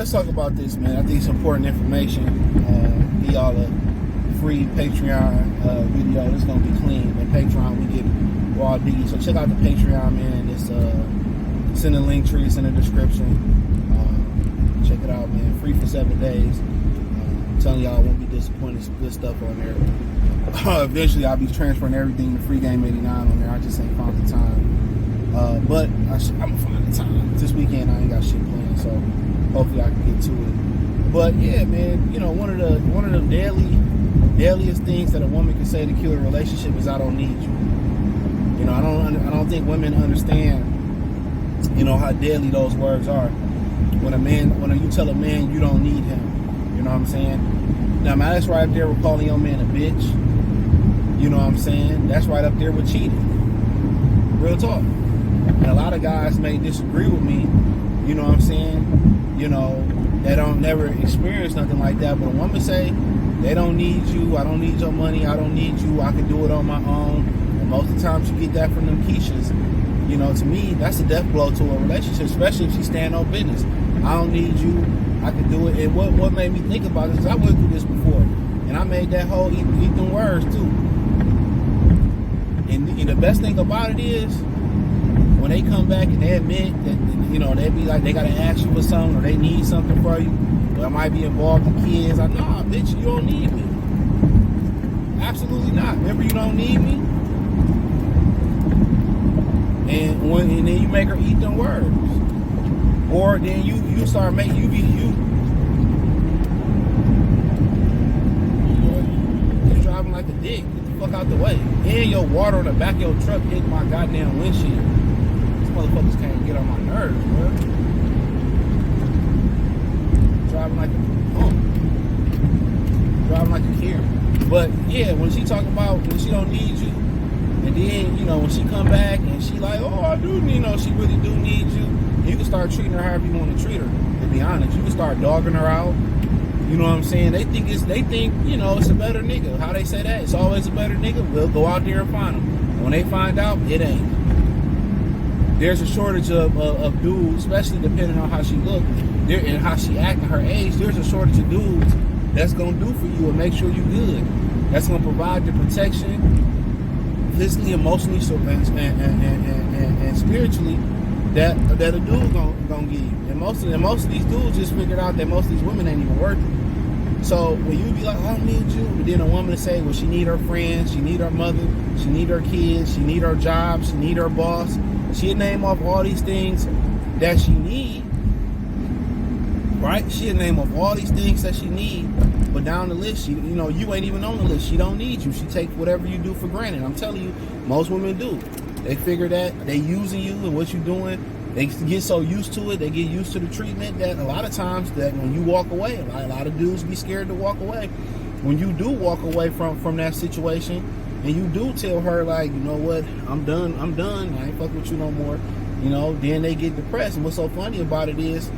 let's talk about this, man. I think it's important information. Give y'all a free Patreon video. It's gonna be clean. And Patreon, we get raw D. So check out the Patreon, man. It's in the link tree. It's in the description. Check it out, man. Free for 7 days. I'm telling y'all, I won't be disappointed. Some good stuff on there. Eventually, I'll be transferring everything to Free Game 89 on there. I just ain't found the time. But I'm gonna find the time. This weekend, I ain't got shit planned, so hopefully I can get to it. But yeah, man, you know, one of the dailiest things that a woman can say to kill a relationship is "I don't need you." You know, I don't think women understand, you know, how deadly those words are. When you tell a man you don't need him, you know what I'm saying? Now, man, that's right up there with calling your man a bitch. You know what I'm saying? That's right up there with cheating. Real talk. And a lot of guys may disagree with me, you know what I'm saying? You know, they don't never experience nothing like that. But a woman say, they don't need you, I don't need your money, I don't need you, I can do it on my own. And most of the times you get that from them Keishas. You know, to me, that's a death blow to a relationship, especially if she stand on business. I don't need you, I can do it. And what made me think about this, I went through this before. And I made that whole eat them words too. And the best thing about it is, when they come back and they admit that, you know, they be like, they gotta ask you for something or they need something for you, or it might be involved in kids. Like, nah, bitch, you don't need me. Absolutely not. Remember, you don't need me. And then you make her eat them words, or then you start making you driving like a dick. Get the fuck out the way. And your water on the back of your truck hitting my goddamn windshield. Motherfuckers can't get on my nerves, bro. Driving like a punk. Driving like a Karen. But yeah, when she talk about when she don't need you, and then, you know, when she come back and she like, oh, I do, you know, she really do need you, you can start treating her however you want to treat her, to be honest. You can start dogging her out. You know what I'm saying? They think, you know, it's a better nigga. How they say that? It's always a better nigga. We'll go out there and find him. And when they find out, it ain't. There's a shortage of dudes, especially depending on how she look and how she act and her age. There's a shortage of dudes that's going to do for you and make sure you good. That's going to provide the protection, physically, emotionally, and spiritually that a dude gonna give you. And most of these dudes just figured out that most of these women ain't even worth it. So when you be like, I don't need you, but then a woman to say, well, she need her friends, she need her mother, she need her kids, she need her job, she need her boss. She'll name off all these things that she need, right? She'll name off all these things that she need, but down the list, you know, you ain't even on the list. She don't need you. She take whatever you do for granted. I'm telling you, most women do. They figure that they using you and what you doing. They get so used to it. They get used to the treatment that a lot of times that when you walk away, a lot of dudes be scared to walk away. When you do walk away from that situation, and you do tell her, like, you know what, I'm done, I ain't fucking with you no more, you know, then they get depressed. And what's so funny about it is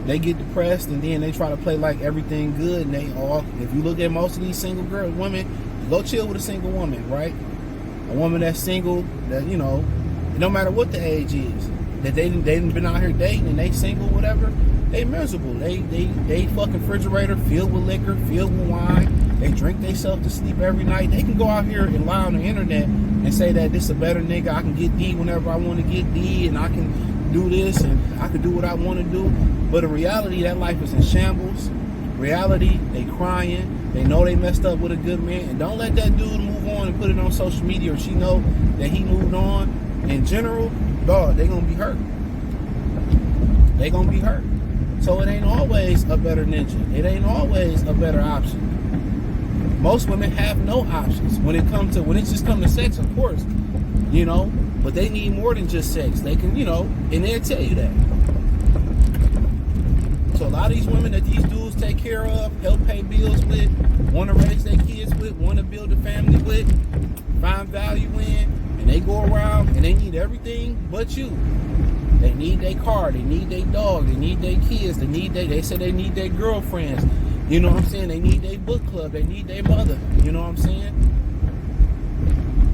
they get depressed and then they try to play like everything good, and they all, if you look at most of these single women, go chill with a single woman, right? A woman that's single, that, you know, no matter what the age is, that they been out here dating and they single, whatever, they miserable. They fucking refrigerator filled with liquor, filled with wine. They drink themselves to sleep every night. They can go out here and lie on the internet and say that this is a better nigga. I can get D whenever I want to get D, and I can do this, and I can do what I want to do. But in reality, that life is in shambles. Reality, they crying. They know they messed up with a good man. And don't let that dude move on and put it on social media, or she know that he moved on. In general, dog, they gonna be hurt. They gonna be hurt. So it ain't always a better ninja. It ain't always a better option. Most women have no options when it just comes to sex, of course, you know, but they need more than just sex. They can, you know, and they'll tell you that. So a lot of these women that these dudes take care of, help pay bills with, want to raise their kids with, want to build a family with, find value in, and they go around and they need everything but you. They need their car, they need their dog, they need their kids, they say they need their girlfriends. You know what I'm saying? They need their book club. They need their mother. You know what I'm saying?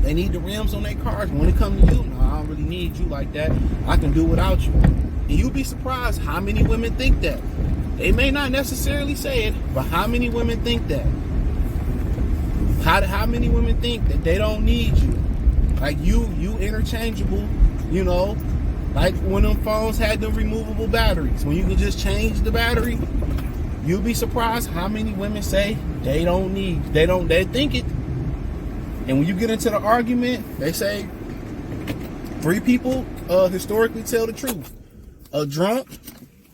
They need the rims on their cars. When it comes to you, no, I don't really need you like that. I can do without you. And you'll be surprised how many women think that. They may not necessarily say it, but how many women think that? How many women think that they don't need you? Like you interchangeable, you know, like when them phones had them removable batteries, when you can just change the battery. You'll be surprised how many women say they don't need, they think it. And when you get into the argument, they say 3 people historically tell the truth: a drunk,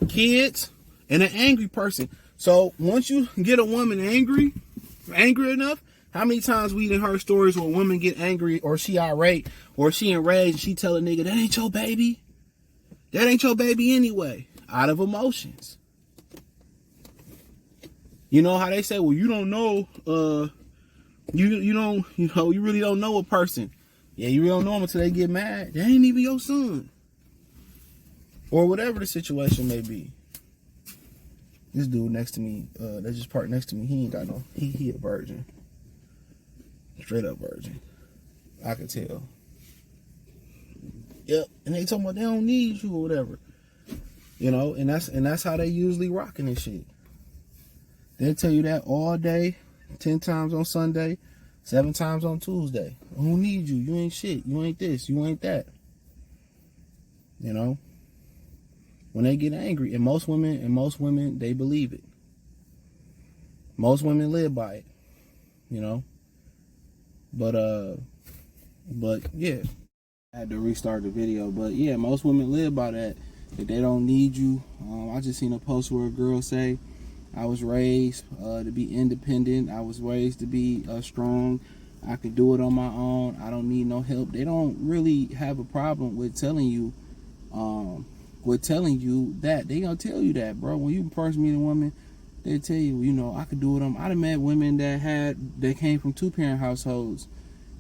kids, and an angry person. So once you get a woman angry enough, how many times we done heard stories where a woman get angry or she irate or she enraged and she tell a nigga, that ain't your baby. That ain't your baby anyway. Out of emotions. You know how they say, well, you don't know, you really don't know a person. Yeah, you really don't know them until they get mad. They ain't even your son. Or whatever the situation may be. This dude next to me, that just parked next to me, he ain't got no, he a virgin. Straight up virgin. I could tell. Yep. And they talking about they don't need you or whatever. You know, and that's how they usually rocking this shit. They'll tell you that all day, 10 times on Sunday, 7 times on Tuesday. I don't need you. You ain't shit. You ain't this. You ain't that. You know? When they get angry, and most women, they believe it. Most women live by it, you know. But yeah, I had to restart the video. But yeah, most women live by that they don't need you. I just seen a post where a girl say, "I was raised to be independent. I was raised to be strong. I could do it on my own. I don't need no help." They don't really have a problem with telling you. That they gonna tell you that, bro. When you first meet a woman, they tell you, you know, I could do it on. I'd have met women that came from 2-parent households,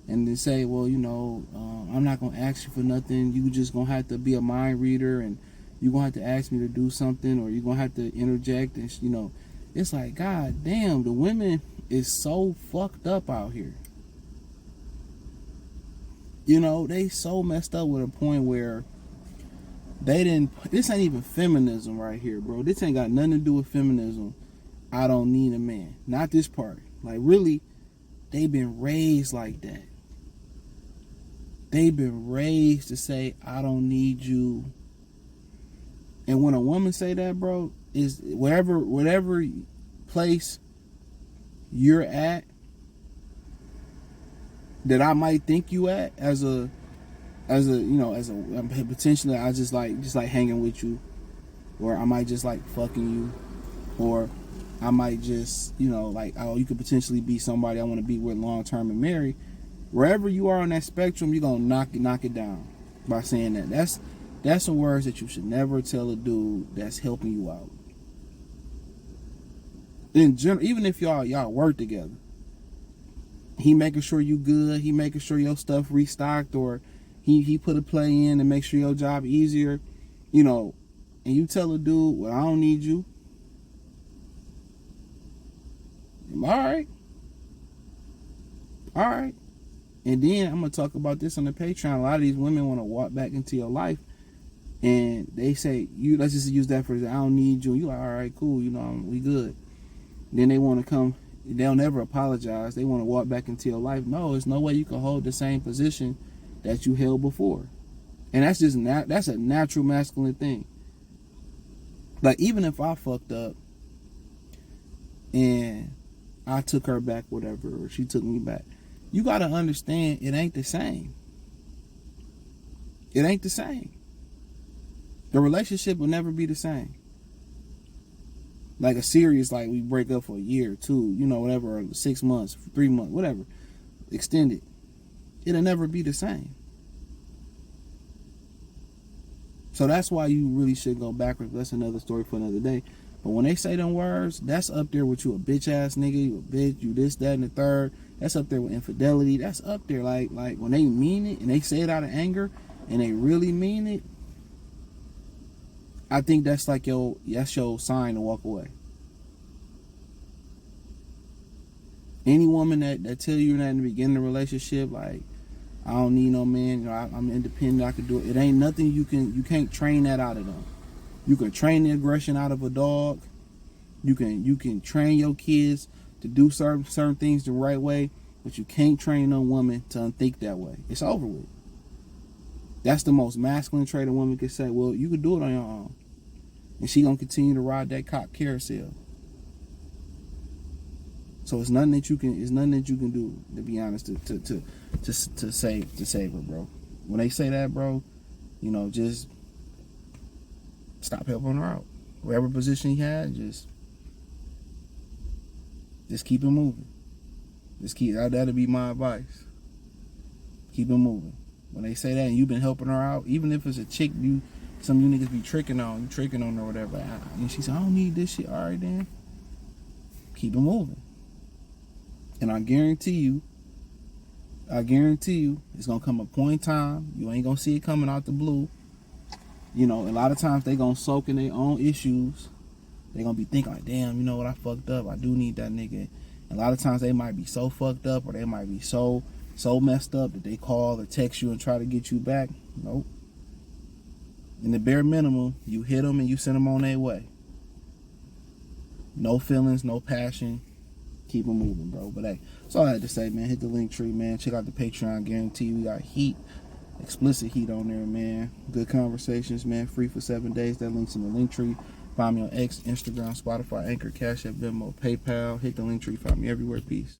and they say, well, you know, I'm not gonna ask you for nothing. You just gonna have to be a mind reader, and you gonna have to ask me to do something, or you gonna have to interject, and you know, it's like, god damn, the women is so fucked up out here. You know, they so messed up with a point where this ain't even feminism right here, bro. This ain't got nothing to do with feminism. I don't need a man. Not this part. Like, really, they've been raised like that. They've been raised to say, I don't need you. And when a woman say that, bro, is whatever place you're at that I might think you at as a potentially, I just like hanging with you, or I might just like fucking you, or I might just, you know, like, oh, you could potentially be somebody I want to be with long term and marry. Wherever you are on that spectrum, you're gonna knock it down by saying that. That's some words that you should never tell a dude that's helping you out. In general, even if y'all work together, he making sure you good, he making sure your stuff restocked, or he put a play in to make sure your job easier, you know, and you tell a dude, well, I don't need you. All right. And then I'm going to talk about this on the Patreon. A lot of these women want to walk back into your life, and they say, let's just use that for example, I don't need you. You're like, all right, cool, you know, we good. Then they want to come, they'll never apologize. They want to walk back into your life. No, there's no way you can hold the same position that you held before. And that's just that's a natural masculine thing. Like, even if I fucked up and I took her back, whatever, or she took me back, you gotta understand it ain't the same. It ain't the same. The relationship will never be the same. Like a serious, like we break up for a year or 2, you know, whatever, or 6 months, 3 months, whatever, extended. It'll never be the same. So that's why you really should go backwards. That's another story for another day. But when they say them words, that's up there with you a bitch ass nigga, you a bitch, you this, that, and the third. That's up there with infidelity. That's up there. Like when they mean it and they say it out of anger and they really mean it, I think that's like that's your sign to walk away. Any woman that tell you that in the beginning of the relationship, like, I don't need no man, you know, I'm independent, I can do it. It ain't nothing you can't train that out of them. You can train the aggression out of a dog, You can train your kids to do certain things the right way, but you can't train a woman to think that way. It's over with. That's the most masculine trait a woman could say. Well, you could do it on your own, and she gonna continue to ride that cock carousel. So it's nothing that you can. It's nothing that you can do, to be honest, to save her, bro. When they say that, bro, you know, just stop helping her out. Whatever position he had, just keep it moving. That'll be my advice. Keep it moving. When they say that and you've been helping her out, even if it's a chick some of you niggas be tricking on her or whatever, and she said, I don't need this shit. All right, then. Keep it moving. And I guarantee you, it's going to come a point in time, you ain't going to see it coming out the blue. You know, a lot of times they going to soak in their own issues. They going to be thinking like, damn, you know what, I fucked up. I do need that nigga. And a lot of times they might be so fucked up, or they might be so messed up that they call or text you and try to get you back. Nope. In the bare minimum, you hit them and you send them on their way. No feelings, no passion. Keep them moving, bro. But hey, that's all I had to say, man. Hit the link tree, man. Check out the Patreon. Guarantee we got heat, explicit heat on there, man. Good conversations, man. Free for 7 days. That link's in the link tree. Find me on X, Instagram, Spotify, Anchor, Cash App, Venmo, PayPal. Hit the link tree. Find me everywhere. Peace.